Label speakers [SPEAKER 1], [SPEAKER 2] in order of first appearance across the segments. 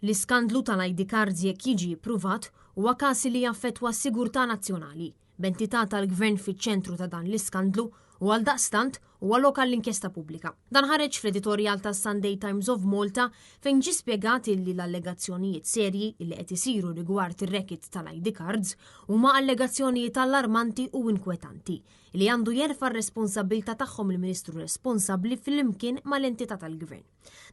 [SPEAKER 1] L-iskandlu tal-ID cards jekk jiġi pruvat huwa każ li jaffettwa s-sigurtà nazzjonali b'entità tal-gvern fiċ-ċentru ta' dan l-iskandlu u għaldaqstant huwa lokal l-inkjesta pubblika. Dan ħareġ fl-editorjal tas Sunday Times of Malta fejn ġie spjegat li l-allegazzjonijiet serji li qed isiru rigward ir-rekit tal-ID cards huma allegazzjonijiet allarmanti u inkwetanti li għandu jerfa' r-responsabbiltà tagħhom il-Ministru responsabbli fil-imkien mal-entità tal-Gvern.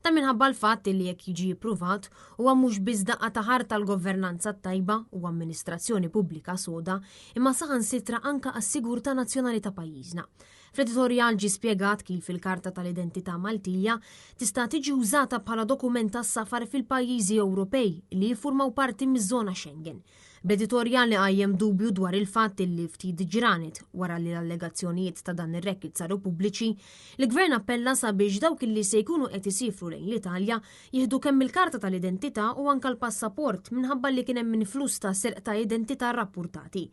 [SPEAKER 1] Dan minħabba l-fatt li jekk jiġi pruvat huwa mhux biss daqqa ta' ħar tal-governanza tajba u amministrazzjoni pubblika soda imma saħansitra anke għas-sigurtà nazzjonali ta' pajjiżna. Fl-editorjal ġie spjegat kif il-Karta tal-Identità Maltija tista' tiġi użata bħala dokument tas-safar fil-pajjiżi Ewropej li jiffurmaw parti miż-żona Schengen. B'editorjal li għajjem dubju dwar il-fatt li ftit ġranet wara li l-allegazzjonijiet ta' dan ir-rekit saru pubbliċi, l-Gvern appella sabiex dawk li se jkunu qed isifru lejn l-Italja jieħdu kemm il-Karta tal-Identità u anke l-passaport minħabba li kien hemm influss ta' serq ta' identità rrappurtati.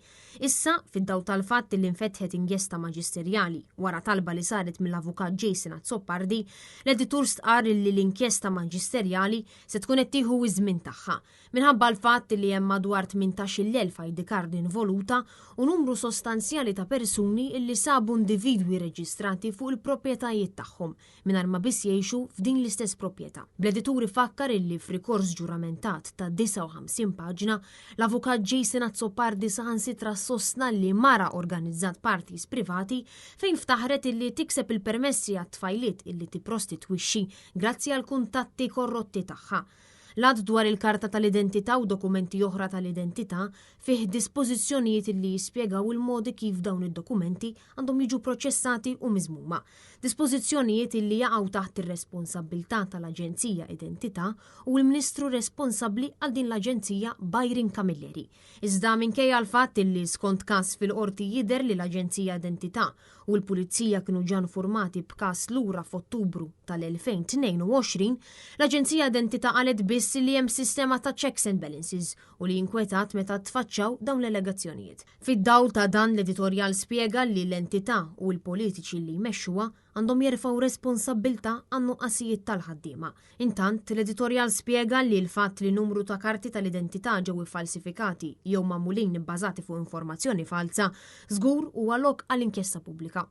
[SPEAKER 1] Issa, fid-daw tal-fatt li nfetħet inkjesta maġisterjali wara talba li saret mill-avukat Jason Azzopardi, l-editur stqar li l-inkjesta maġisterjali se tkun qed tieħu żmien tagħha minħabba l-fatt li hemm madwar 18,000 ID card involuta u numru sostanzjali ta' persuni illi sabu individwi reġistrati fuq il-proprjetajiet tagħhom mingħajr ma biss jgħixu f'din l-istess proprjetà. Bl-editur ifakkar illi f'rikors ġuramentat ta' 59 paġna, l-avukat Jason Azzopardi saħansitra sostna li mara organizzat partis privati fejn ftaħret illi tikseb il-permessi għat-tfajliet illi tipprostitwixxi grazzi għal kuntatti korrotti tagħha. Lad dwar il-Karta tal-Identità u dokumenti oħra tal-identità fih dispożizzjonijiet li jispjegaw il-modi kif dawn id-dokumenti għandhom jiġu proċessati u miżmuma. Dispożizzjonijiet li jaqgħu taħt ir-responsabilità tal-Aġenzija Identità u l-Ministru responsabbli għal din l-Aġenzija Byron Camilleri. Iżda minkejja l-fatt li skont każ fil-qorti jidher li l-Aġenzija Identità u l-Pulizija kienu ġan formati b'każ lura f'Ottubru tal-2022, l-Aġenzija Identità qalet biss li hemm sistema ta' checks and balances u li inkwetat meta tfaċċaw dawn l-allegazzjonijiet. Fid-dawl ta' dan l-editorjal spjega li l-entità u l-politiċi li jmexxuha għandhom jerfgħu responsabbilta għan nuqqasijiet tal-ħaddiema. Intant, l-editorjal spjega li l-fatt li numru ta' karti tal-identità ġew iffalsifikati jew magħmulin bbażati fuq informazzjoni falsa żgur huwa lok għall-inkjesta pubblika.